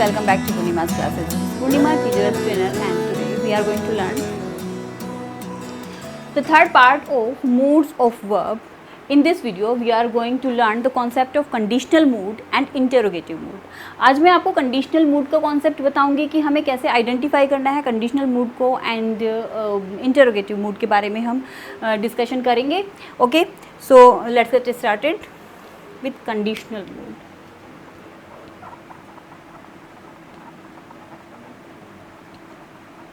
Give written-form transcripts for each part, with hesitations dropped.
welcome back to Purnima's classes. This is Purnima, teacher trainer, and today we are going to learn the third part of moods of verb. In this video we are going to learn the concept of conditional mood and interrogative mood. आज मैं आपको conditional mood का concept बताऊंगी कि हमें कैसे identify करना है conditional mood को and interrogative mood के बारे में हम discussion करेंगे. Okay, so let's get started with conditional mood.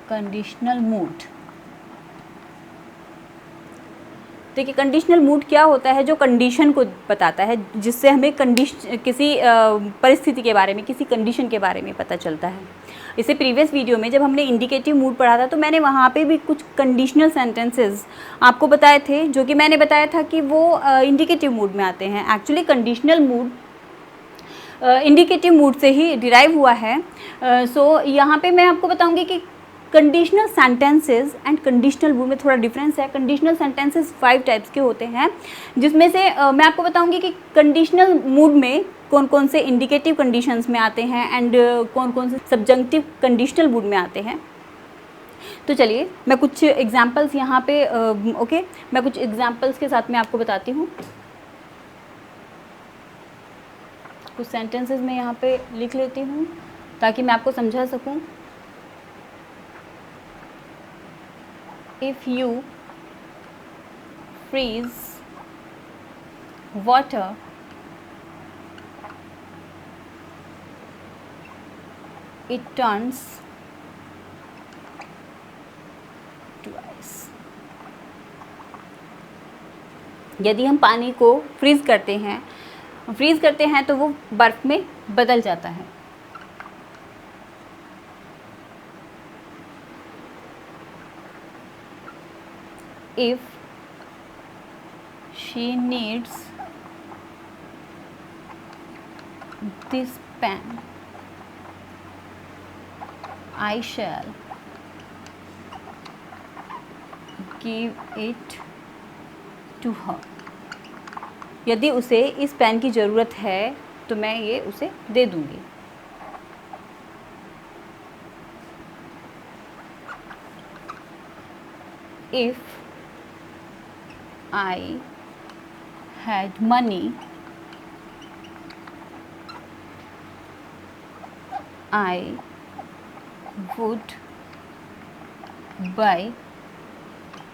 Conditional mood. देखिए कंडीशनल मूड क्या होता है, जो कंडीशन को बताता है, जिससे हमें किसी परिस्थिति के बारे में, किसी कंडीशन के बारे में पता चलता है. इससे प्रीवियस वीडियो में जब हमने इंडिकेटिव मूड पढ़ा था तो मैंने वहाँ पे भी कुछ कंडीशनल सेंटेंसेस आपको बताए थे, जो कि मैंने बताया था कि वो इंडिकेटिव मूड में आते हैं. Actually conditional mood indicative mood से ही डिराइव हुआ है. सो यहाँ पे मैं आपको बताऊँगी कि conditional sentences and conditional mood में थोड़ा डिफरेंस है. कंडीशनल सेंटेंसेस 5 टाइप्स के होते हैं, जिसमें से मैं आपको बताऊंगी कि कंडीशनल मूड में कौन कौन से इंडिकेटिव कंडीशंस में आते हैं एंड कौन कौन से सब्जंक्टिव कंडीशनल मूड में आते हैं. तो चलिए मैं कुछ एग्जांपल्स यहाँ पे मैं कुछ एग्जांपल्स के साथ में आपको बताती हूँ. कुछ सेंटेंसेस मैं यहाँ पे लिख लेती हूँ ताकि मैं आपको समझा सकूँ. If you freeze water, it turns to ice. यदि हम पानी को फ्रीज करते हैं तो वो बर्फ में बदल जाता है. If she needs this pen, I shall give it to her. यदि उसे इस पेन की ज़रूरत है तो मैं ये उसे दे दूँगी. If I had money, I would buy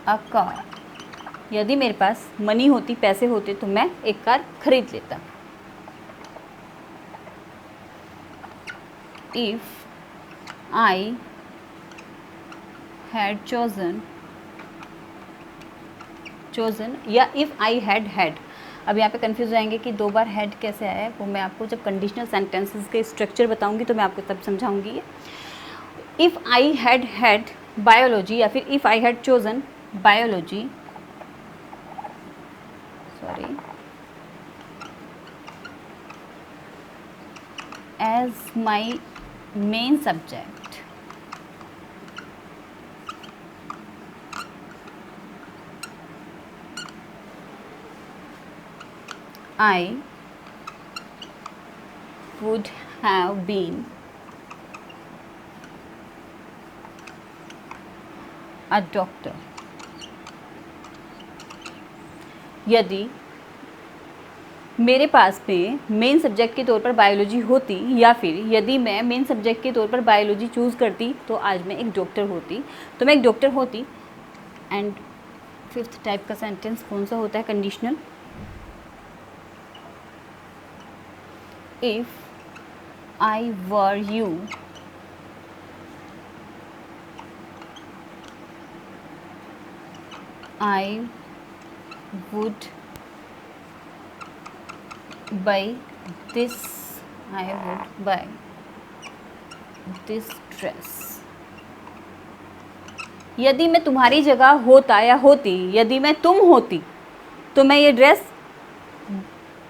a car. यदि मेरे पास मनी होती, पैसे होते तो मैं एक कार खरीद लेता. If I had chosen या इफ़ आई हैड. अब यहाँ पे कंफ्यूज हो जाएंगे कि 2 बार हैड कैसे आया है. वो मैं आपको जब कंडीशनल सेंटेंसेस के स्ट्रक्चर बताऊंगी तो मैं आपको तब समझाऊंगी. इफ़ आई हैड बायोलॉजी या फिर if I had chosen biology as my main subject, I would have been a doctor. यदि मेरे पास में मेन सब्जेक्ट के तौर पर बायोलॉजी होती या फिर यदि मैं मेन सब्जेक्ट के तौर पर बायोलॉजी चूज़ करती तो आज मैं एक डॉक्टर होती. एंड 5th टाइप का सेंटेंस कौन सा होता है? Conditional. If I were you, I would buy this. I would buy this dress. यदि मैं तुम्हारी जगह होता या होती, यदि मैं तुम होती तो मैं ये ड्रेस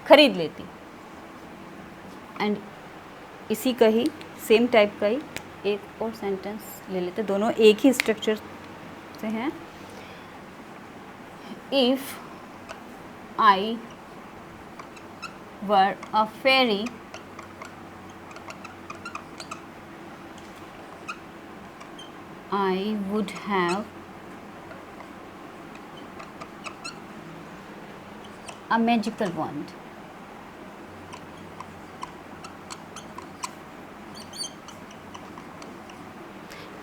खरीद लेती. एंड इसी का ही सेम टाइप का ही एक और सेंटेंस ले लेते. दोनों एक ही स्ट्रक्चर से हैं. If I were a fairy, I would have a magical wand.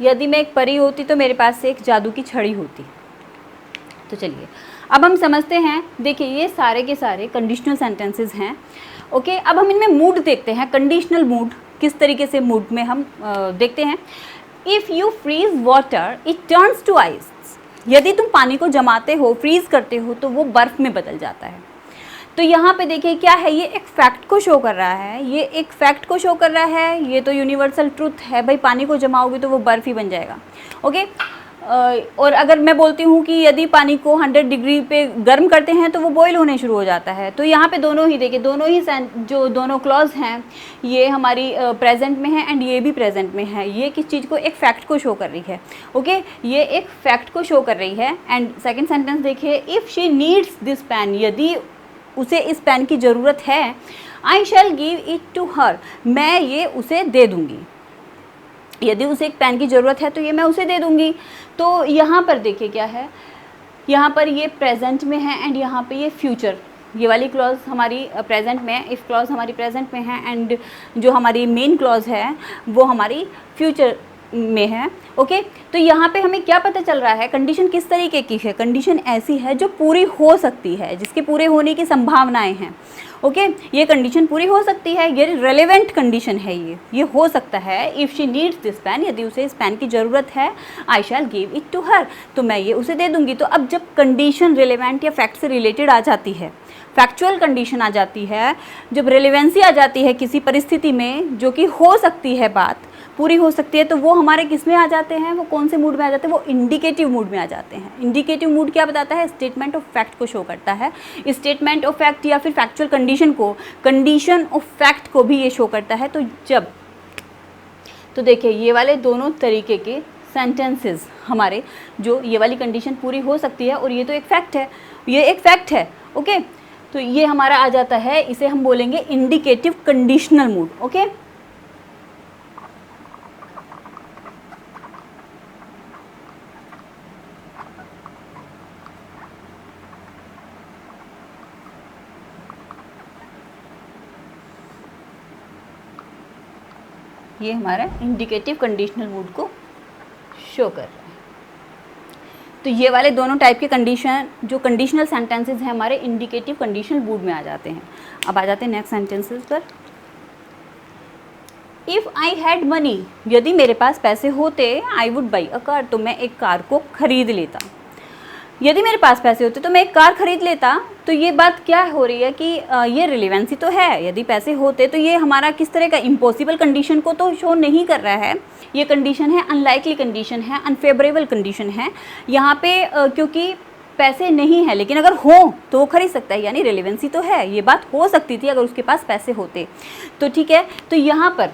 यदि मैं एक परी होती तो मेरे पास एक जादू की छड़ी होती। तो चलिए अब हम समझते हैं। देखिए ये सारे के सारे कंडीशनल सेंटेंसेस हैं। ओके, अब हम इनमें मूड देखते हैं। कंडीशनल मूड किस तरीके से मूड में हम देखते हैं। If you freeze water it turns to ice. यदि तुम पानी को जमाते हो, फ्रीज करते हो, तो वो बर्फ़ में बदल जाता है। तो यहाँ पे देखिए क्या है, ये एक फैक्ट को शो कर रहा है। ये एक फैक्ट को शो कर रहा है। ये तो यूनिवर्सल ट्रुथ है भाई, पानी को जमाओगे तो वो बर्फ़ ही बन जाएगा। ओके, और अगर मैं बोलती हूँ कि यदि पानी को 100 डिग्री पे गर्म करते हैं तो वो बॉईल होने शुरू हो जाता है। तो यहाँ पे दोनों ही देखिए, दोनों ही जो दोनों क्लॉज हैं ये हमारी प्रेजेंट में है एंड ये भी प्रेजेंट में है। ये किस चीज़ को, एक फैक्ट को शो कर रही है। ओके, ये एक फैक्ट को शो कर रही है। एंड सेकेंड सेंटेंस देखिए, if she needs this pen, यदि उसे इस पेन की ज़रूरत है, I shall give it to her, मैं ये उसे दे दूँगी। यदि उसे एक पेन की ज़रूरत है तो ये मैं उसे दे दूँगी। तो यहाँ पर देखिए क्या है, यहाँ पर ये प्रेजेंट में है एंड यहाँ पे ये फ्यूचर। ये वाली क्लॉज हमारी प्रेजेंट में है, इफ़ क्लॉज हमारी प्रेजेंट में है एंड जो हमारी मेन क्लॉज है वो हमारी फ्यूचर में है। ओके, तो यहाँ पे हमें क्या पता चल रहा है, कंडीशन किस तरीके की है। कंडीशन ऐसी है जो पूरी हो सकती है, जिसके पूरे होने की संभावनाएं हैं। ओके, ये कंडीशन पूरी हो सकती है, ये रेलेवेंट कंडीशन है। ये हो सकता है। If she needs this pen, यदि उसे इस पेन की ज़रूरत है, I shall give it to her, तो मैं ये उसे दे दूँगी। तो अब जब कंडीशन रेलेवेंट या फैक्ट से रिलेटेड आ जाती है, फैक्चुअल कंडीशन आ जाती है, जब रेलेवेंसी आ जाती है किसी परिस्थिति में जो कि हो सकती है, बात पूरी हो सकती है, तो वो हमारे किस में आ जाते हैं, वो कौन से मूड में आ जाते हैं, वो इंडिकेटिव मूड में आ जाते हैं। इंडिकेटिव मूड क्या बताता है, स्टेटमेंट ऑफ फैक्ट को शो करता है। स्टेटमेंट ऑफ फैक्ट या फिर फैक्चुअल कंडीशन को, कंडीशन ऑफ फैक्ट को भी ये शो करता है। तो देखिए ये वाले दोनों तरीके के सेंटेंसेस हमारे, जो ये वाली कंडीशन पूरी हो सकती है और ये तो एक फैक्ट है, ये एक फैक्ट है। ओके, तो ये हमारा आ जाता है, इसे हम बोलेंगे इंडिकेटिव कंडीशनल मूड। ओके, ये हमारा इंडिकेटिव कंडीशनल मूड को शो कर रहा है। तो ये वाले दोनों टाइप के कंडीशन, जो कंडीशनल सेंटेंसेस हैं हमारे इंडिकेटिव कंडीशनल मूड में आ जाते हैं। अब आ जाते हैं नेक्स्ट सेंटेंसेस पर। इफ़ आई हैड मनी, यदि मेरे पास पैसे होते, I would buy a car, तो मैं एक कार को खरीद लेता। यदि मेरे पास पैसे होते तो मैं एक कार खरीद लेता। तो ये बात क्या हो रही है कि ये रिलेवेंसी तो है, यदि पैसे होते, तो ये हमारा किस तरह का इम्पॉसिबल कंडीशन को तो शो नहीं कर रहा है। ये कंडीशन है अनलाइकली कंडीशन है, अनफेवरेबल कंडीशन है। यहाँ पे क्योंकि पैसे नहीं है, लेकिन अगर हो तो वो खरीद सकता है, यानी रिलेवेंसी तो है। ये बात हो सकती थी अगर उसके पास पैसे होते, तो ठीक है। तो यहाँ पर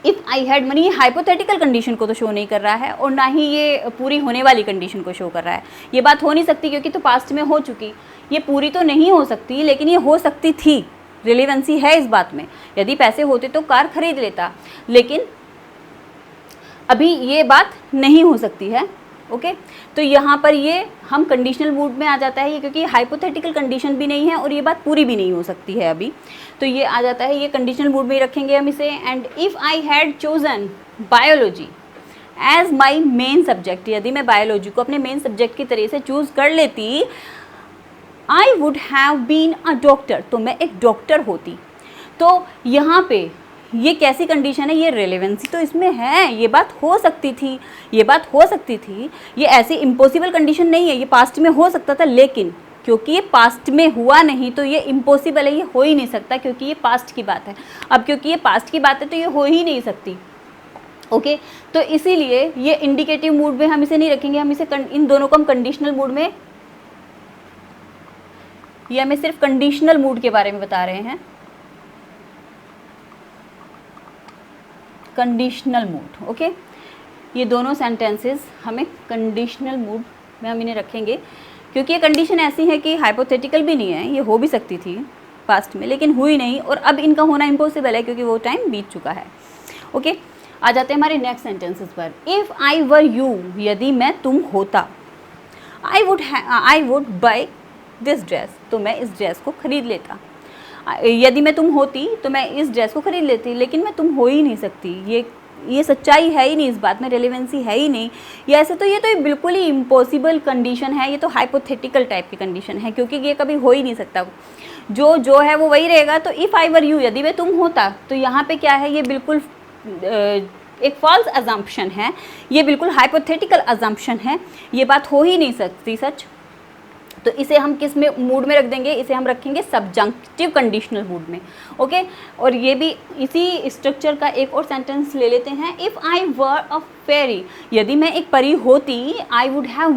if I had money hypothetical condition को तो शो नहीं कर रहा है और ना ही ये पूरी होने वाली कंडीशन को शो कर रहा है। ये बात हो नहीं सकती क्योंकि तो पास्ट में हो चुकी। ये पूरी तो नहीं हो सकती, लेकिन ये हो सकती थी। रिलेवेंसी है इस बात में। यदि पैसे होते तो कार खरीद लेता, लेकिन अभी ये बात नहीं हो सकती है। ओके, तो यहाँ पर ये हम कंडीशनल मूड में आ जाता है ये, क्योंकि हाइपोथेटिकल कंडीशन भी नहीं है और ये बात पूरी भी नहीं हो सकती है अभी। तो ये आ जाता है, ये कंडीशनल मूड में ही रखेंगे हम इसे। And if I had chosen biology as my main subject, यदि मैं बायोलॉजी को अपने मेन सब्जेक्ट की तरह से चूज़ कर लेती, I would have been a doctor, तो मैं एक डॉक्टर होती। तो यहाँ पे ये कैसी कंडीशन है, ये रेलेवेंसी तो इसमें है। ये बात हो सकती थी, ये बात हो सकती थी। ये ऐसी इम्पॉसिबल कंडीशन नहीं है, ये पास्ट में हो सकता था, लेकिन क्योंकि ये पास्ट में हुआ नहीं तो ये इम्पॉसिबल है, ये हो ही नहीं सकता, क्योंकि ये पास्ट की बात है। अब क्योंकि ये पास्ट की बात है तो ये हो ही नहीं सकती। ओके, तो इसीलिए ये इंडिकेटिव मूड में हम इसे नहीं रखेंगे, हम इसे इन दोनों को हम कंडीशनल मूड में, ये हमें सिर्फ कंडीशनल मूड के बारे में बता रहे हैं। Conditional mood. ओके, ये दोनों सेंटेंसेस हमें कंडीशनल मूड में हम इन्हें रखेंगे, क्योंकि ये कंडीशन ऐसी है कि हाइपोथेटिकल भी नहीं है, ये हो भी सकती थी पास्ट में, लेकिन हुई नहीं, और अब इनका होना इम्पॉसिबल है क्योंकि वो टाइम बीत चुका है। ओके, आ जाते हैं हमारे नेक्स्ट सेंटेंसेस पर। इफ़ आई वर यू, यदि मैं तुम होता, I would by this dress, तो मैं इस ड्रेस को खरीद लेता। यदि मैं तुम होती तो मैं इस ड्रेस को खरीद लेती, लेकिन मैं तुम हो ही नहीं सकती। ये सच्चाई है ही नहीं, इस बात में रेलेवेंसी है ही नहीं। ये ऐसे तो ये तो बिल्कुल ही इम्पॉसिबल कंडीशन है, ये तो हाइपोथेटिकल टाइप की कंडीशन है, क्योंकि ये कभी हो ही नहीं सकता। जो है वो वही रहेगा। तो इफ़ आई वर यू, यदि मैं तुम होता, तो यहाँ पे क्या है, ये बिल्कुल एक फॉल्स अजम्पशन है, ये बिल्कुल हाइपोथेटिकल अजम्पशन है, ये बात हो ही नहीं सकती सच। तो इसे हम किस में मूड में रख देंगे, इसे हम रखेंगे सब्जंक्टिव कंडीशनल मूड में। ओके, और ये भी इसी स्ट्रक्चर का एक और सेंटेंस ले लेते हैं। इफ़ आई वर अ फेरी, यदि मैं एक परी होती, आई वुड हैव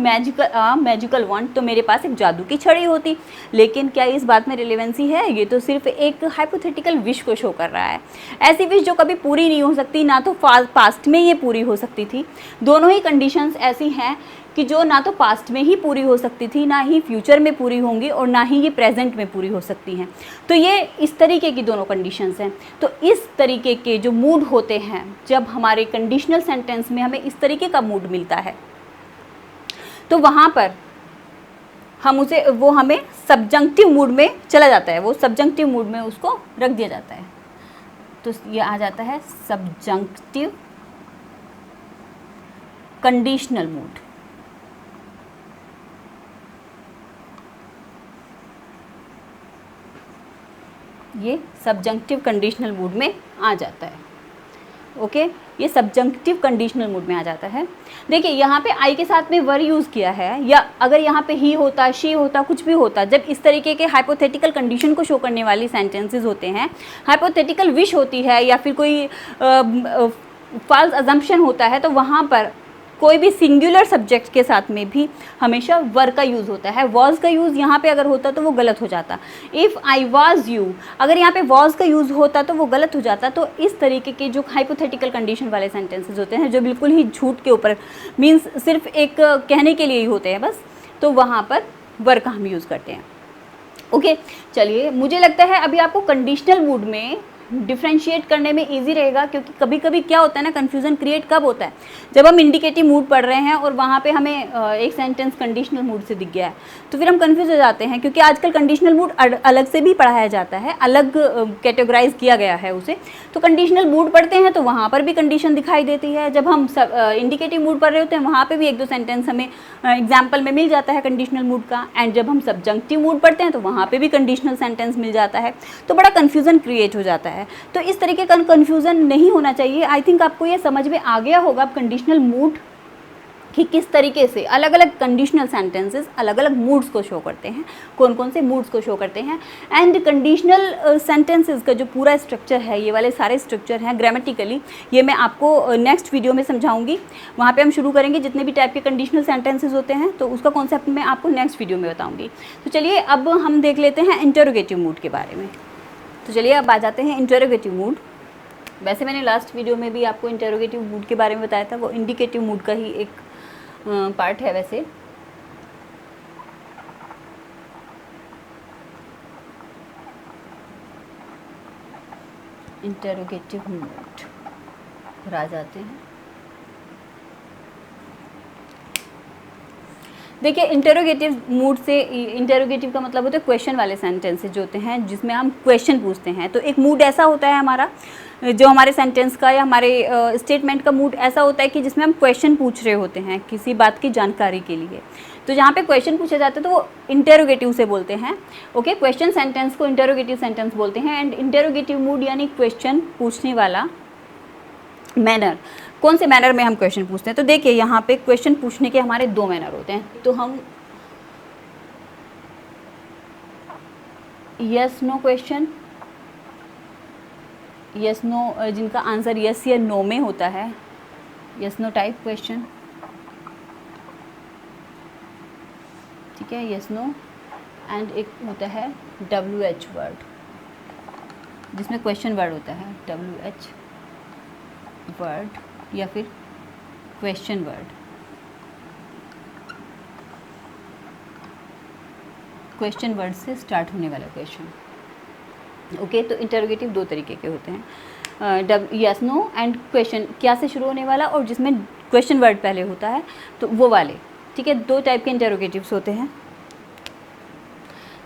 मैजिकल वॉन्ड, तो मेरे पास एक जादू की छड़ी होती। लेकिन क्या इस बात में रिलेवेंसी है? ये तो सिर्फ एक हाइपोथेटिकल विश को शो कर रहा है। ऐसी विश जो कभी पूरी नहीं हो सकती, ना तो पास्ट में ये पूरी हो सकती थी। दोनों ही कंडीशंस ऐसी हैं कि जो ना तो पास्ट में ही पूरी हो सकती थी, ना ही फ्यूचर में पूरी होंगी, और ना ही ये प्रेजेंट में पूरी हो सकती हैं। तो ये इस तरीके की दोनों कंडीशंस हैं। तो इस तरीके के जो मूड होते हैं, जब हमारे कंडीशनल सेंटेंस में हमें इस तरीके का मूड मिलता है, तो वहाँ पर हम वो हमें सब्जंक्टिव मूड में चला जाता है, वो सब्जंक्टिव मूड में उसको रख दिया जाता है। तो ये आ जाता है सब्जंक्टिव कंडीशनल मूड। ये सब्जंक्टिव कंडीशनल मूड में आ जाता है। ओके, ये सब्जंक्टिव कंडीशनल मूड में आ जाता है। देखिए यहाँ पे आई के साथ में वर यूज़ किया है, या अगर यहाँ पे ही होता, शी होता, कुछ भी होता, जब इस तरीके के हाइपोथेटिकल कंडीशन को शो करने वाली सेंटेंसेस होते हैं, हाइपोथेटिकल विश होती है, या फिर कोई फॉल्स अजम्पशन होता है, तो वहाँ पर कोई भी सिंगुलर सब्जेक्ट के साथ में भी हमेशा वर का यूज़ होता है। वॉज का यूज़ यहाँ पे अगर होता तो वो गलत हो जाता। इफ़ आई वाज यू, अगर यहाँ पे वॉज का यूज़ होता तो वो गलत हो जाता। तो इस तरीके के जो हाइपोथेटिकल कंडीशन वाले सेंटेंसेस होते हैं, जो बिल्कुल ही झूठ के ऊपर, मीन्स सिर्फ एक कहने के लिए ही होते हैं बस, तो वहाँ पर वर का हम यूज़ करते हैं। ओके, चलिए, मुझे लगता है अभी आपको कंडीशनल मूड में डिफ्रेंशिएट करने में इजी रहेगा, क्योंकि कभी कभी क्या होता है ना, कन्फ्यूज़न क्रिएट कब होता है, जब हम इंडिकेटिव मूड पढ़ रहे हैं और वहाँ पे हमें एक सेंटेंस कंडीशनल मूड से दिख गया है, तो फिर हम कंफ्यूज हो जाते हैं। क्योंकि आजकल कंडीशनल मूड अलग से भी पढ़ाया जाता है, अलग कैटेगराइज किया गया है उसे। तो कंडीशनल मूड पढ़ते हैं तो वहाँ पर भी कंडीशन दिखाई देती है। जब हम इंडिकेटिव मूड पढ़ रहे होते हैं, वहाँ पर भी एक दो सेंटेंस हमें एग्जाम्पल में मिल जाता है कंडीशनल मूड का। एंड जब हम सब्जंक्टिव मूड पढ़ते हैं तो वहाँ पर भी कंडीशनल सेंटेंस मिल जाता है। तो बड़ा कन्फ्यूज़न क्रिएट हो जाता है। तो इस तरीके का कन्फ्यूज़न नहीं होना चाहिए। आई थिंक आपको ये समझ में आ गया होगा कंडीशनल मूड कि किस तरीके से अलग अलग कंडीशनल सेंटेंसेस अलग अलग मूड्स को शो करते हैं, कौन कौन से मूड्स को शो करते हैं। एंड कंडीशनल सेंटेंसेस का जो पूरा स्ट्रक्चर है, ये वाले सारे स्ट्रक्चर हैं ग्रामेटिकली, ये मैं आपको नेक्स्ट वीडियो में समझाऊंगी। वहाँ पे हम शुरू करेंगे जितने भी टाइप के कंडीशनल सेंटेंसेस होते हैं, तो उसका कॉन्सेप्ट मैं आपको नेक्स्ट वीडियो में बताऊँगी। तो चलिए अब हम देख लेते हैं इंटरोगेटिव मूड के बारे में। तो चलिए अब आ जाते हैं इंटरोगेटिव मूड। वैसे मैंने लास्ट वीडियो में भी आपको इंटरोगेटिव मूड के बारे में बताया था, वो इंडिकेटिव मूड का ही एक पार्ट है वैसे। इंटरोगेटिव मूड पर आ जाते हैं। देखिए, इंटरोगेटिव मूड से, इंटरोगेटिव का मतलब होता है क्वेश्चन वाले सेंटेंसेस जो होते हैं जिसमें हम क्वेश्चन पूछते हैं। तो एक मूड ऐसा होता है हमारा, जो हमारे सेंटेंस का या हमारे स्टेटमेंट का मूड ऐसा होता है कि जिसमें हम क्वेश्चन पूछ रहे होते हैं किसी बात की जानकारी के लिए। तो जहाँ पे क्वेश्चन पूछे जाते हैं तो वो इंटरोगेटिव से बोलते हैं। ओके, क्वेश्चन सेंटेंस को इंटरोगेटिव सेंटेंस बोलते हैं। एंड इंटरोगेटिव मूड यानी क्वेश्चन पूछने वाला मैनर। कौन से मैनर में हम क्वेश्चन पूछते हैं? तो देखिए यहाँ पे क्वेश्चन पूछने के हमारे दो मैनर होते हैं। तो हम yes no question, yes no जिनका आंसर यस या नो में होता है, यस नो टाइप क्वेश्चन, ठीक है, यस नो। एंड एक होता है WH वर्ड, जिसमें क्वेश्चन वर्ड होता है, WH वर्ड या फिर क्वेश्चन वर्ड। क्वेश्चन वर्ड से स्टार्ट होने वाला क्वेश्चन। ओके, तो इंटरोगेटिव दो तरीके के होते हैं। यस नो एंड क्वेश्चन क्या से शुरू होने वाला और जिसमें क्वेश्चन वर्ड पहले होता है, तो वो वाले, ठीक है। 2 टाइप के इंटेरोगेटिव्स होते हैं।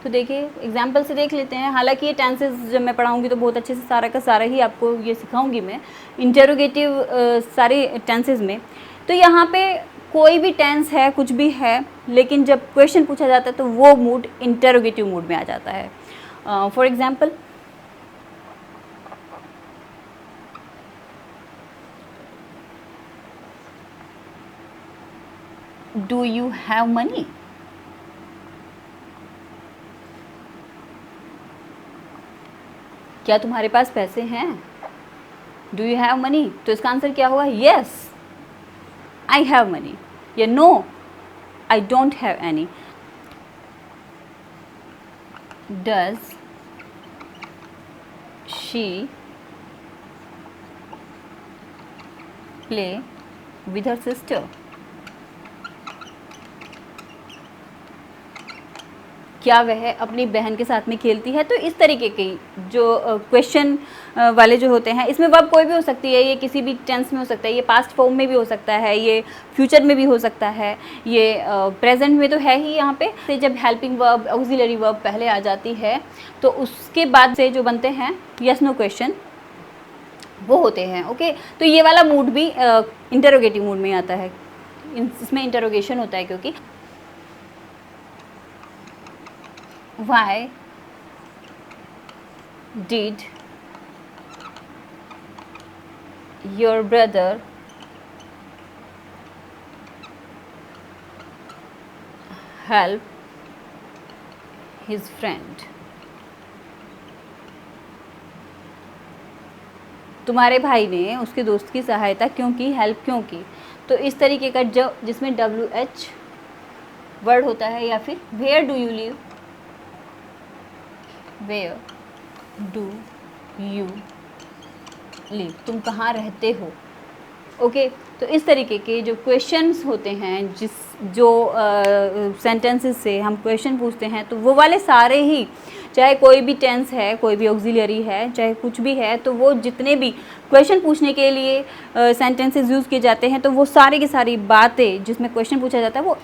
तो देखिए एग्जाम्पल से देख लेते हैं। हालांकि ये टेंसेस जब मैं पढ़ाऊँगी तो बहुत अच्छे से सारा का सारा ही आपको ये सिखाऊंगी मैं इंटेरोगेटिव सारे टेंसेस में। तो यहाँ पे कोई भी टेंस है, कुछ भी है, लेकिन जब क्वेश्चन पूछा जाता है तो वो मूड इंटेरोगेटिव मूड में आ जाता है। For example, do you have money? क्या तुम्हारे पास पैसे हैं? Do you have money? तो इसका आंसर क्या होगा? यस आई हैव मनी, या no I don't have any. Does she play with her sister? क्या वह अपनी बहन के साथ में खेलती है? तो इस तरीके की जो क्वेश्चन वाले जो होते हैं, इसमें वर्ब कोई भी हो सकती है, ये किसी भी टेंस में हो सकता है, ये पास्ट फॉर्म में भी हो सकता है, ये फ्यूचर में भी हो सकता है, ये प्रेजेंट में तो है ही यहाँ पे। से जब हेल्पिंग वर्ब, ऑक्सिलरी वर्ब पहले आ जाती है तो उसके बाद से जो बनते हैं यस नो क्वेश्चन वो होते हैं। ओके, तो ये वाला मूड भी इंटरोगेटिव मूड में आता है, इसमें इंटरोगेशन होता है। क्योंकि why did your brother help his friend? तुम्हारे भाई ने उसके दोस्त की सहायता क्यों की, हेल्प क्यों की? तो इस तरीके का जो जिसमें WH वर्ड होता है, या फिर where do you live, where do you live, तुम कहाँ रहते हो। ओके, तो इस तरीके के जो क्वेश्चंस होते हैं, जो सेंटेंसेस से हम क्वेश्चन पूछते हैं, तो वो वाले सारे ही, चाहे कोई भी टेंस है, कोई भी ऑक्सिलरी है, चाहे कुछ भी है, तो वो जितने भी क्वेश्चन पूछने के लिए सेंटेंसेस यूज़ किए जाते हैं, तो वो सारी की सारी बातें जिसमें क्वेश्चन पूछा जाता है वो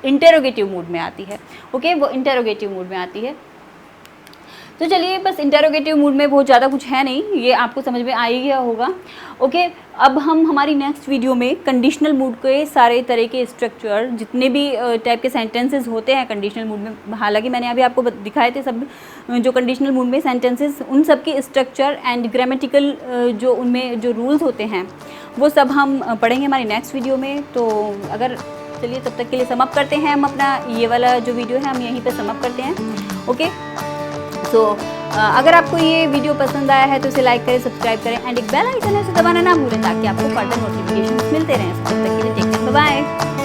इंटेरोगेटिव मूड में आती है। ओके, वो इंटेरोगेटिव मूड में आती है। तो चलिए, बस इंटेरोगेटिव मूड में बहुत ज़्यादा कुछ है नहीं, ये आपको समझ में आ ही गया होगा। ओके, अब हम हमारी नेक्स्ट वीडियो में कंडीशनल मूड के सारे तरह के स्ट्रक्चर, जितने भी टाइप के सेंटेंसेस होते हैं कंडीशनल मूड में, हालांकि मैंने अभी आपको दिखाए थे सब जो कंडीशनल मूड में सेंटेंसेस, उन सब की स्ट्रक्चर एंड ग्रामेटिकल जो उनमें जो रूल्स होते हैं वो सब हम पढ़ेंगे हमारी नेक्स्ट वीडियो में। तो अगर चलिए तब तक के लिए समाप्त करते हैं हम अपना ये वाला जो वीडियो है, हम यहीं पर समाप्त करते हैं। ओके, तो अगर आपको ये वीडियो पसंद आया है तो इसे लाइक करें, सब्सक्राइब करें एंड एक बेल आइकन है उसे दबाना ना भूलें ताकि आपको फर्दर नोटिफिकेशन मिलते रहें। तब तक के लिए टेक केयर, बाय बाय।